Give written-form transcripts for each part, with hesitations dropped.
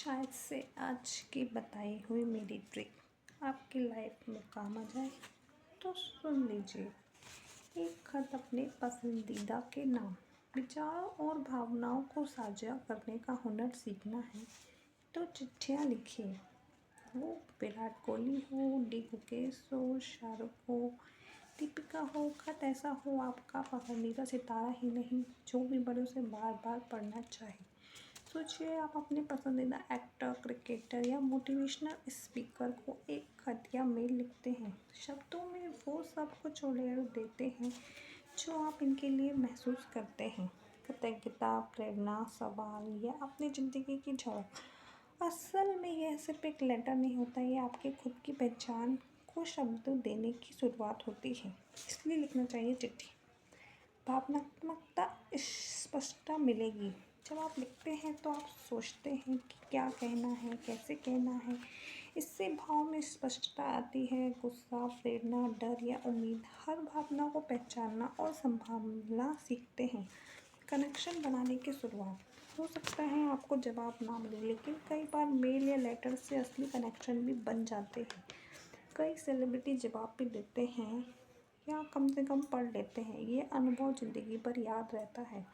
शायद से आज की बताई हुई मेरी ट्रिक आपकी लाइफ में काम आ जाए तो सुन लीजिए। एक खत अपने पसंदीदा के नाम, विचारों और भावनाओं को साझा करने का हुनर सीखना है तो चिट्ठियाँ लिखिए। वो विराट कोहली हो, डी गुकेश हो, शाहरुख हो, दीपिका हो, खत ऐसा हो आपका पसंदीदा सितारा ही नहीं जो भी बड़े उसे बार बार पढ़ना चाहे। सोचिए आप अपने पसंदीदा एक्टर, क्रिकेटर या मोटिवेशनल स्पीकर को एक खत या मेल लिखते हैं। शब्दों में वो सब कुछ उड़ेल देते हैं जो आप इनके लिए महसूस करते हैं। कृतज्ञता, प्रेरणा, सवाल या अपनी ज़िंदगी की झलक। असल में यह सिर्फ एक लेटर नहीं होता, ये आपके खुद की पहचान को शब्द देने की शुरुआत होती है। इसलिए लिखना चाहिए चिट्ठी। भावनात्मकता स्पष्टता मिलेगी। जब आप लिखते हैं तो आप सोचते हैं कि क्या कहना है, कैसे कहना है। इससे भाव में स्पष्टता आती है। गुस्सा, प्रेरणा, डर या उम्मीद, हर भावना को पहचानना और संभालना सीखते हैं। कनेक्शन बनाने की शुरुआत। हो सकता है आपको जवाब ना मिले, लेकिन कई बार मेल या लेटर से असली कनेक्शन भी बन जाते हैं। कई सेलिब्रिटी जवाब भी देते हैं या कम से कम पढ़ लेते हैं। ये अनुभव ज़िंदगी भर याद रहता है।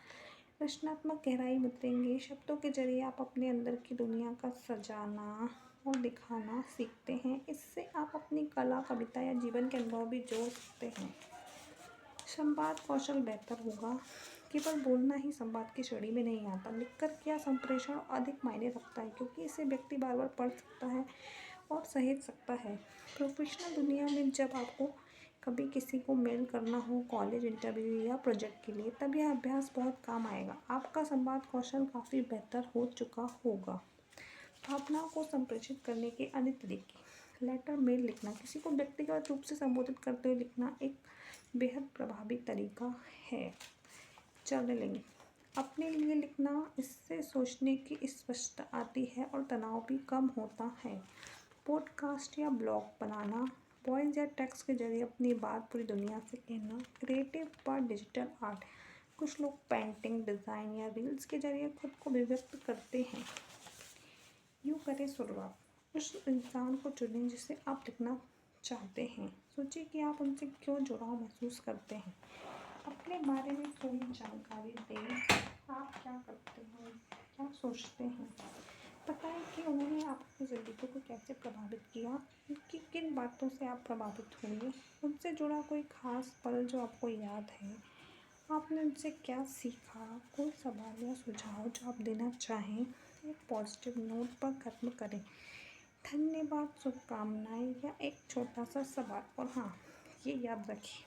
रचनात्मक गहराई में उतरेंगे। शब्दों के जरिए आप अपने अंदर की दुनिया का सजाना और दिखाना सीखते हैं। इससे आप अपनी कला, कविता या जीवन के अनुभव भी जोड़ सकते हैं। संवाद कौशल बेहतर होगा। केवल बोलना ही संवाद की श्रेणी में नहीं आता। लिखकर किया संप्रेषण अधिक मायने रखता है, क्योंकि इसे व्यक्ति बार बार पढ़ सकता है और सहेज सकता है। प्रोफेशनल दुनिया में जब आपको कभी किसी को मेल करना हो, कॉलेज इंटरव्यू या प्रोजेक्ट के लिए, तब यह अभ्यास बहुत काम आएगा। आपका संवाद कौशल काफ़ी बेहतर हो चुका होगा। भावनाओं को संप्रेषित करने के अन्य तरीके। लेटर, मेल लिखना। किसी को व्यक्तिगत रूप से संबोधित करते हुए लिखना एक बेहद प्रभावी तरीका है। जर्नलिंग, अपने लिए लिखना, इससे सोचने की स्पष्टता आती है और तनाव भी कम होता है। पॉडकास्ट या ब्लॉग बनाना, वॉइस या टेक्स्ट के जरिए अपनी बात पूरी दुनिया से कहना। क्रिएटिव पर डिजिटल आर्ट, कुछ लोग पेंटिंग, डिज़ाइन या रील्स के जरिए खुद को अभिव्यक्त करते हैं। यूँ करें शुरुआत। उस इंसान को चुनें जिसे आप लिखना चाहते हैं। सोचिए कि आप उनसे क्यों जुड़ाव महसूस करते हैं। अपने बारे में थोड़ी जानकारी दें। आप क्या करते हैं, क्या सोचते हैं। बताएं कि उन्होंने आपकी ज़िंदगी को कैसे प्रभावित किया, उनकी किन बातों से आप प्रभावित हुए। उनसे जुड़ा कोई ख़ास पल जो आपको याद है। आपने उनसे क्या सीखा। कोई सवाल या सुझाव जो आप देना चाहें। एक पॉजिटिव नोट पर ख़त्म करें। धन्यवाद, शुभकामनाएँ या एक छोटा सा सवाल। और हाँ, ये याद रखें,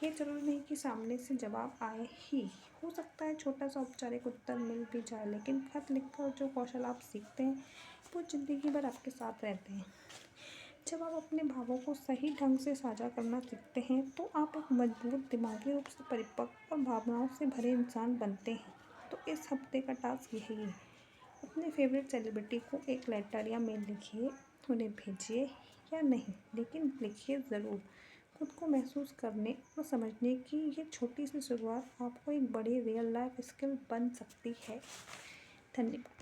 ये ज़रूरी नहीं कि सामने से जवाब आए ही। हो सकता है छोटा सा औपचारिक उत्तर मिल भी जाए, लेकिन खत लिखकर जो कौशल आप सीखते हैं वो ज़िंदगी भर आपके साथ रहते हैं। जब आप अपने भावों को सही ढंग से साझा करना सीखते हैं तो आप एक मजबूत, दिमागी रूप से परिपक्व और भावनाओं से भरे इंसान बनते हैं। तो इस हफ्ते का टास्क यही है। अपने फेवरेट सेलिब्रिटी को एक लेटर या मेल लिखिए। उन्हें भेजिए या नहीं, लेकिन लिखिए ज़रूर। खुद को महसूस करने और समझने की ये छोटी सी शुरुआत आपको एक बड़ी रियल लाइफ स्किल बन सकती है। धन्यवाद।